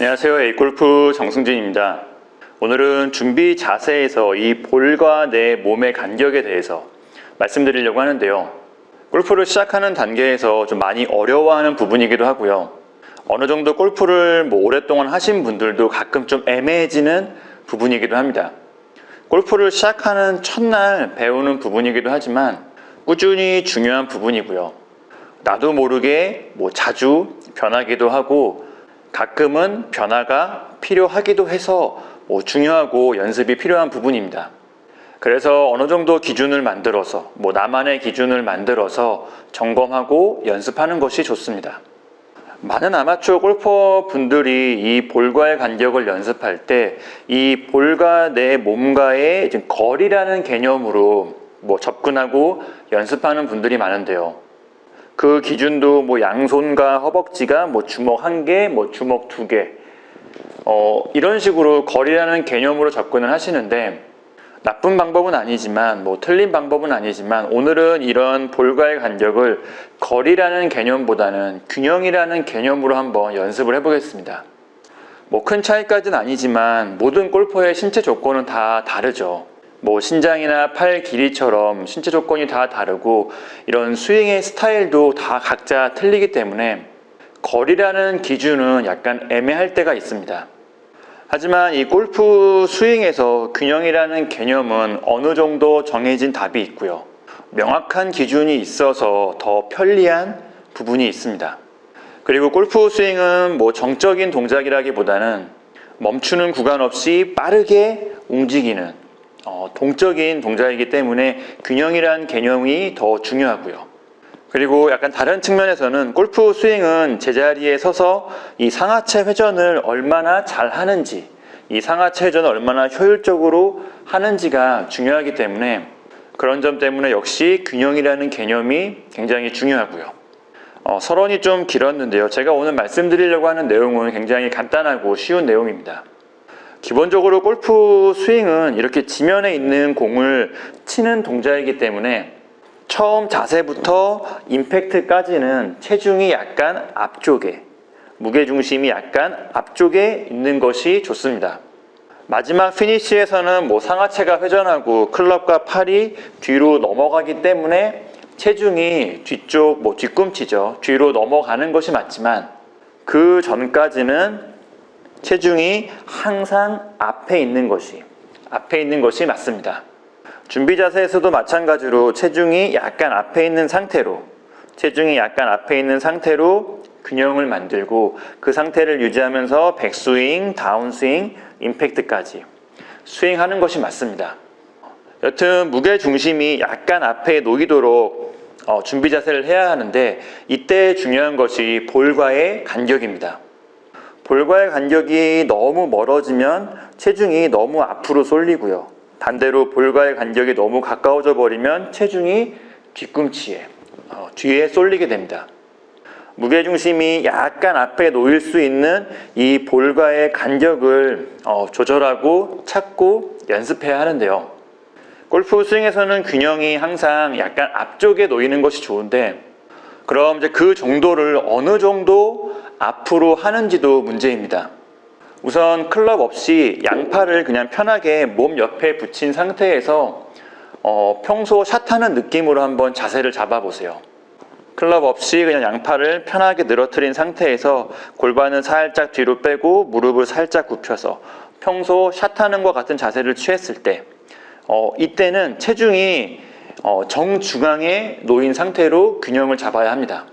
안녕하세요. A골프 정승진입니다. 오늘은 준비 자세에서 이 볼과 내 몸의 간격에 대해서 말씀드리려고 하는데요. 골프를 시작하는 단계에서 좀 많이 어려워하는 부분이기도 하고요. 어느 정도 골프를 오랫동안 하신 분들도 가끔 좀 애매해지는 부분이기도 합니다. 골프를 시작하는 첫날 배우는 부분이기도 하지만 꾸준히 중요한 부분이고요. 나도 모르게 자주 변하기도 하고 가끔은 변화가 필요하기도 해서 중요하고 연습이 필요한 부분입니다. 그래서 어느 정도 기준을 만들어서 나만의 기준을 만들어서 점검하고 연습하는 것이 좋습니다. 많은 아마추어 골퍼 분들이 이 볼과의 간격을 연습할 때 이 볼과 내 몸과의 거리라는 개념으로 접근하고 연습하는 분들이 많은데요. 그 기준도 양손과 허벅지가 주먹 1개, 주먹 2개 이런 식으로 거리라는 개념으로 접근을 하시는데 나쁜 방법은 아니지만 틀린 방법은 아니지만 오늘은 이런 볼과의 간격을 거리라는 개념보다는 균형이라는 개념으로 한번 연습을 해보겠습니다. 큰 차이까지는 아니지만 모든 골퍼의 신체 조건은 다 다르죠. 신장이나 팔 길이처럼 신체 조건이 다 다르고 이런 스윙의 스타일도 다 각자 틀리기 때문에 거리라는 기준은 약간 애매할 때가 있습니다. 하지만 이 골프 스윙에서 균형이라는 개념은 어느 정도 정해진 답이 있고요. 명확한 기준이 있어서 더 편리한 부분이 있습니다. 그리고 골프 스윙은 정적인 동작이라기보다는 멈추는 구간 없이 빠르게 움직이는 동적인 동작이기 때문에 균형이라는 개념이 더 중요하고요. 그리고 약간 다른 측면에서는 골프 스윙은 제자리에 서서 이 상하체 회전을 얼마나 잘 하는지, 이 상하체 회전을 얼마나 효율적으로 하는지가 중요하기 때문에 그런 점 때문에 역시 균형이라는 개념이 굉장히 중요하고요. 서론이 좀 길었는데요. 제가 오늘 말씀드리려고 하는 내용은 굉장히 간단하고 쉬운 내용입니다. 기본적으로 골프 스윙은 이렇게 지면에 있는 공을 치는 동작이기 때문에 처음 자세부터 임팩트까지는 체중이 약간 앞쪽에, 무게중심이 약간 앞쪽에 있는 것이 좋습니다. 마지막 피니시에서는 상하체가 회전하고 클럽과 팔이 뒤로 넘어가기 때문에 체중이 뒤쪽, 뒤꿈치죠. 뒤로 넘어가는 것이 맞지만 그 전까지는 체중이 항상 앞에 있는 것이 맞습니다. 준비 자세에서도 마찬가지로 체중이 약간 앞에 있는 상태로 균형을 만들고 그 상태를 유지하면서 백스윙, 다운스윙, 임팩트까지 스윙하는 것이 맞습니다. 여튼 무게 중심이 약간 앞에 놓이도록 준비 자세를 해야 하는데 이때 중요한 것이 볼과의 간격입니다. 볼과의 간격이 너무 멀어지면 체중이 너무 앞으로 쏠리고요. 반대로 볼과의 간격이 너무 가까워져 버리면 체중이 뒤꿈치에, 뒤에 쏠리게 됩니다. 무게중심이 약간 앞에 놓일 수 있는 이 볼과의 간격을 조절하고 찾고 연습해야 하는데요. 골프 스윙에서는 균형이 항상 약간 앞쪽에 놓이는 것이 좋은데 그럼 이제 그 정도를 어느 정도 앞으로 하는지도 문제입니다. 우선 클럽 없이 양팔을 그냥 편하게 몸 옆에 붙인 상태에서 평소 샷하는 느낌으로 한번 자세를 잡아보세요. 클럽 없이 그냥 양팔을 편하게 늘어뜨린 상태에서 골반을 살짝 뒤로 빼고 무릎을 살짝 굽혀서 평소 샷하는 것 같은 자세를 취했을 때 이때는 체중이 정중앙에 놓인 상태로 균형을 잡아야 합니다.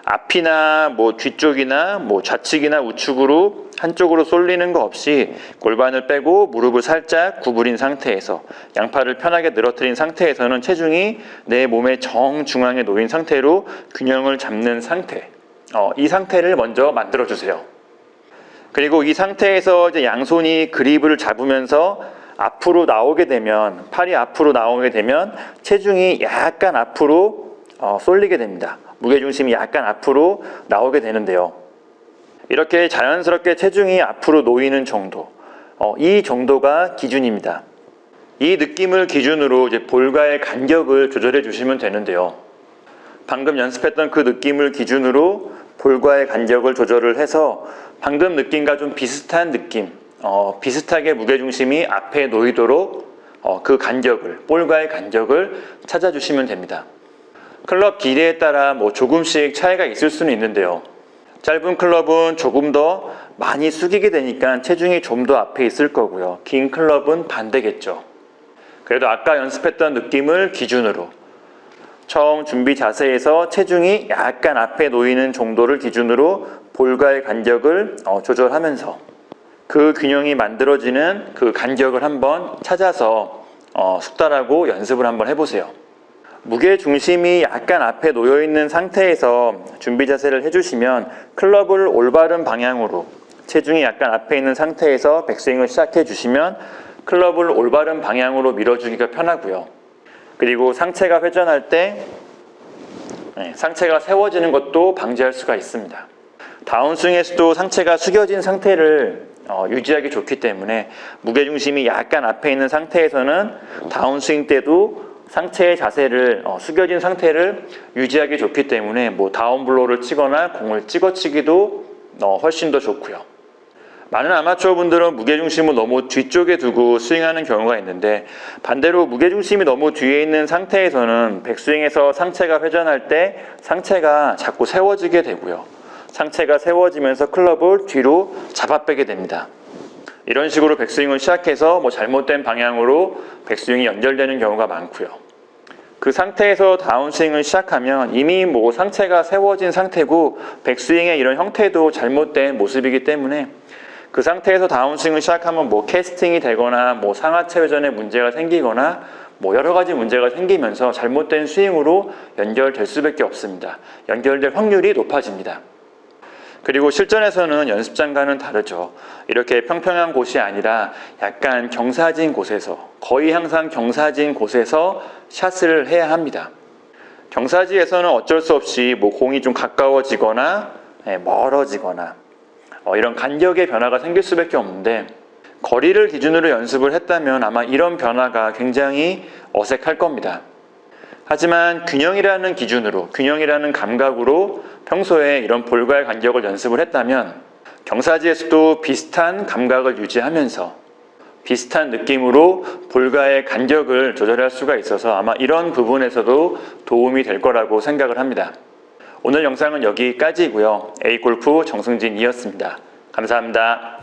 앞이나 뒤쪽이나 좌측이나 우측으로 한쪽으로 쏠리는 거 없이 골반을 빼고 무릎을 살짝 구부린 상태에서 양팔을 편하게 늘어뜨린 상태에서는 체중이 내 몸의 정중앙에 놓인 상태로 균형을 잡는 상태, 이 상태를 먼저 만들어 주세요. 그리고 이 상태에서 이제 양손이 그립을 잡으면서 앞으로 나오게 되면, 팔이 앞으로 나오게 되면 체중이 약간 앞으로 쏠리게 됩니다. 무게중심이 약간 앞으로 나오게 되는데요. 이렇게 자연스럽게 체중이 앞으로 놓이는 정도, 이 정도가 기준입니다. 이 느낌을 기준으로 이제 볼과의 간격을 조절해 주시면 되는데요. 방금 연습했던 그 느낌을 기준으로 볼과의 간격을 조절을 해서 방금 느낌과 좀 비슷한 느낌, 비슷하게 무게중심이 앞에 놓이도록 그 간격을, 볼과의 간격을 찾아주시면 됩니다. 클럽 길이에 따라 뭐 조금씩 차이가 있을 수는 있는데요. 짧은 클럽은 조금 더 많이 숙이게 되니까 체중이 좀 더 앞에 있을 거고요. 긴 클럽은 반대겠죠. 그래도 아까 연습했던 느낌을 기준으로 처음 준비 자세에서 체중이 약간 앞에 놓이는 정도를 기준으로 볼과의 간격을 조절하면서 그 균형이 만들어지는 그 간격을 한번 찾아서 숙달하고 연습을 한번 해보세요. 무게 중심이 약간 앞에 놓여 있는 상태에서 준비 자세를 해주시면 클럽을 올바른 방향으로 체중이 약간 앞에 있는 상태에서 백스윙을 시작해 주시면 클럽을 올바른 방향으로 밀어주기가 편하고요. 그리고 상체가 회전할 때 상체가 세워지는 것도 방지할 수가 있습니다. 다운스윙에서도 상체가 숙여진 상태를 유지하기 좋기 때문에 무게중심이 약간 앞에 있는 상태에서는 다운스윙 때도 상체의 자세를 숙여진 상태를 유지하기 좋기 때문에 뭐 다운블로우를 치거나 공을 찍어치기도 훨씬 더 좋고요. 많은 아마추어 분들은 무게중심을 너무 뒤쪽에 두고 스윙하는 경우가 있는데 반대로 무게중심이 너무 뒤에 있는 상태에서는 백스윙에서 상체가 회전할 때 상체가 자꾸 세워지게 되고요. 상체가 세워지면서 클럽을 뒤로 잡아빼게 됩니다. 이런 식으로 백스윙을 시작해서 뭐 잘못된 방향으로 백스윙이 연결되는 경우가 많고요. 그 상태에서 다운스윙을 시작하면 이미 뭐 상체가 세워진 상태고 백스윙의 이런 형태도 잘못된 모습이기 때문에 그 상태에서 다운스윙을 시작하면 뭐 캐스팅이 되거나 뭐 상하체 회전에 문제가 생기거나 뭐 여러 가지 문제가 생기면서 잘못된 스윙으로 연결될 수밖에 없습니다. 연결될 확률이 높아집니다. 그리고 실전에서는 연습장과는 다르죠. 이렇게 평평한 곳이 아니라 약간 경사진 곳에서, 거의 항상 경사진 곳에서 샷을 해야 합니다. 경사지에서는 어쩔 수 없이 뭐 공이 좀 가까워지거나 멀어지거나 이런 간격의 변화가 생길 수밖에 없는데 거리를 기준으로 연습을 했다면 아마 이런 변화가 굉장히 어색할 겁니다. 하지만 균형이라는 기준으로, 균형이라는 감각으로 평소에 이런 볼과의 간격을 연습을 했다면 경사지에서도 비슷한 감각을 유지하면서 비슷한 느낌으로 볼과의 간격을 조절할 수가 있어서 아마 이런 부분에서도 도움이 될 거라고 생각을 합니다. 오늘 영상은 여기까지고요. A골프 정승진이었습니다. 감사합니다.